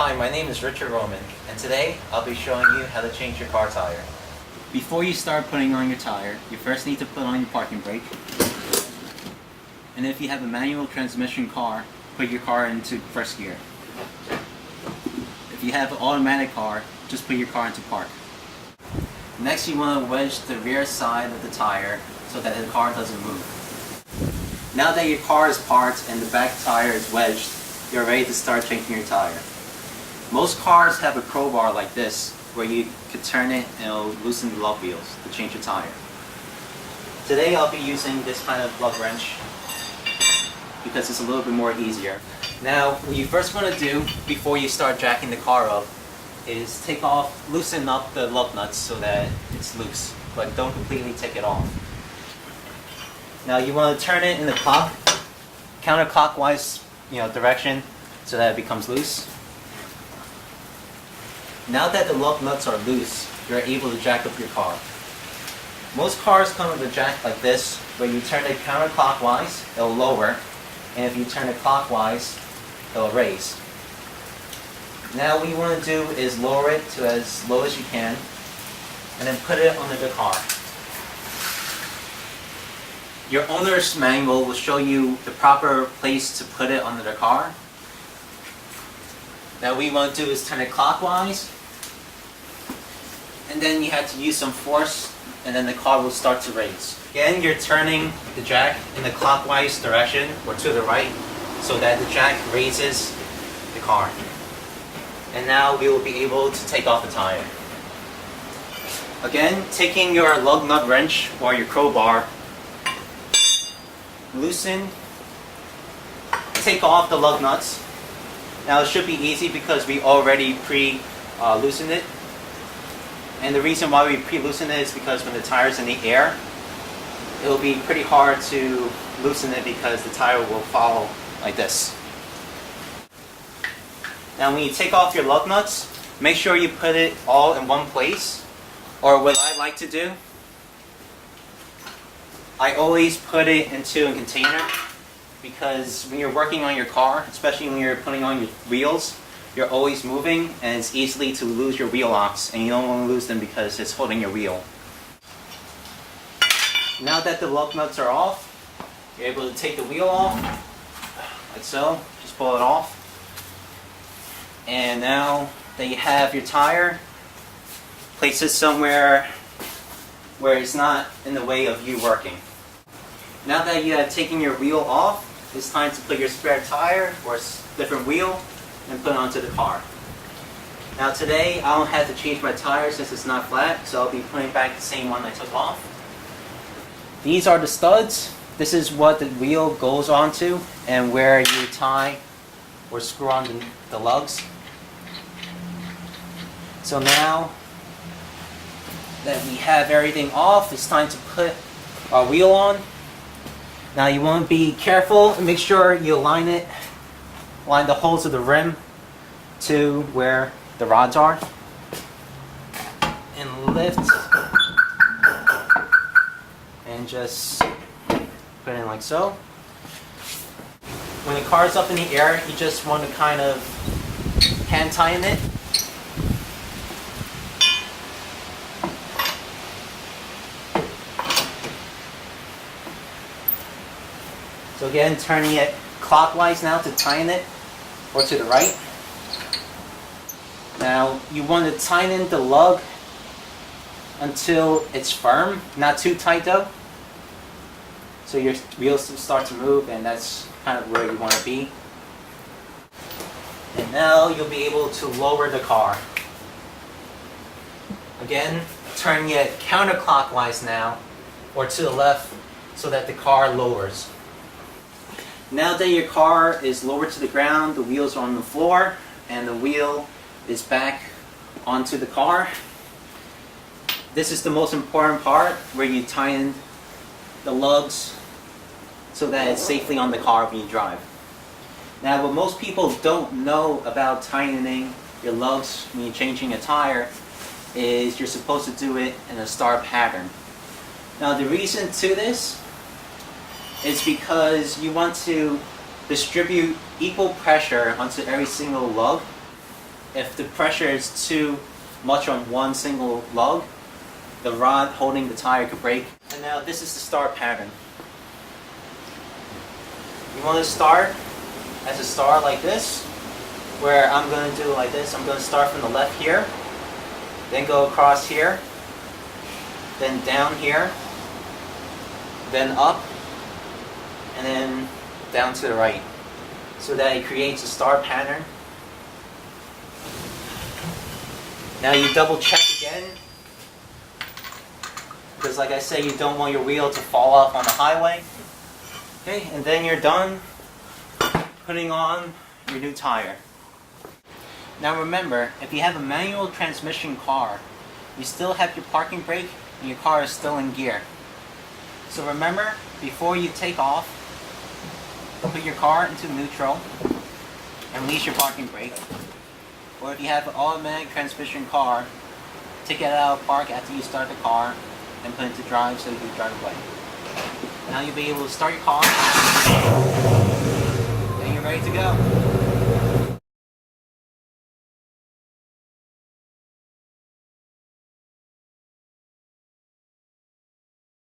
Hi, my name is Richard Roman, and today I'll be showing you how to change your car tire. Before you start putting on your tire, you first need to put on your parking brake. And if you have a manual transmission car, put your car into first gear. If you have an automatic car, just put your car into park. Next, you want to wedge the rear side of the tire so that the car doesn't move. Now that your car is parked and the back tire is wedged, you're ready to start changing your tire. Most cars have a crowbar like this, where you could turn it and it'll loosen the lug wheels to change your tire. Today I'll be using this kind of lug wrench because it's a little bit more easier. Now, what you first want to do before you start jacking the car up is loosen up the lug nuts so that it's loose, but don't completely take it off. Now you want to turn it in the counterclockwise direction so that it becomes loose. Now that the lug nuts are loose, you're able to jack up your car. Most cars come with a jack like this, where you turn it counterclockwise, it'll lower, and if you turn it clockwise, it'll raise. Now what you want to do is lower it to as low as you can, and then put it under the car. Your owner's manual will show you the proper place to put it under the car. Now what you want to do is turn it clockwise, and then you have to use some force, and then the car will start to raise. Again, you're turning the jack in the clockwise direction, or to the right, so that the jack raises the car. And now we will be able to take off the tire. Again, taking your lug nut wrench or your crowbar, take off the lug nuts. Now it should be easy because we already pre-loosened it. And the reason why we pre-loosened it is because when the tire is in the air, it will be pretty hard to loosen it because the tire will fall like this. Now when you take off your lug nuts, make sure you put it all in one place. Or what I like to do, I always put it into a container, because when you're working on your car, especially when you're putting on your wheels, you're always moving and it's easy to lose your wheel locks, and you don't want to lose them because it's holding your wheel. Now that the lug nuts are off, you're able to take the wheel off, like so, just pull it off. And now that you have your tire, place it somewhere where it's not in the way of you working. Now that you have taken your wheel off, it's time to put your spare tire or different wheel and put it onto the car. Now today I don't have to change my tire since it's not flat, so I'll be putting back the same one I took off. These are the studs. This is what the wheel goes onto and where you tie or screw on the lugs. So now that we have everything off, it's time to put our wheel on. Now you want to be careful and make sure you line the holes of the rim to where the rods are. And lift. And just put it in like so. When the car is up in the air, you just want to kind of hand tighten it. So again, turning it clockwise now to tighten it, or to the right. Now you want to tighten the lug until it's firm, not too tight though. So your wheels start to move, and that's kind of where you want to be. And now you'll be able to lower the car. Again, turning it counterclockwise now, or to the left, so that the car lowers. Now that your car is lowered to the ground, the wheels are on the floor, and the wheel is back onto the car. This is the most important part, where you tighten the lugs so that it's safely on the car when you drive. Now what most people don't know about tightening your lugs when you're changing a tire is you're supposed to do it in a star pattern. Now the reason to this is because you want to distribute equal pressure onto every single lug If the pressure is too much on one single lug, the rod holding the tire could break. And now this is the start pattern. You want to start as a star like this, where I'm going to do like this. I'm going to start from the left here, then go across here, then down here, then up, and then down to the right, so that it creates a star pattern. Now you double check again, because like I say, you don't want your wheel to fall off on the highway. Okay, and then you're done putting on your new tire. Now remember, if you have a manual transmission car, you still have your parking brake and your car is still in gear. So remember, before you take off, put your car into neutral and release your parking brake. Or if you have an automatic transmission car, take it out of park after you start the car and put it into drive so you can drive away. Now you'll be able to start your car and you're ready to go.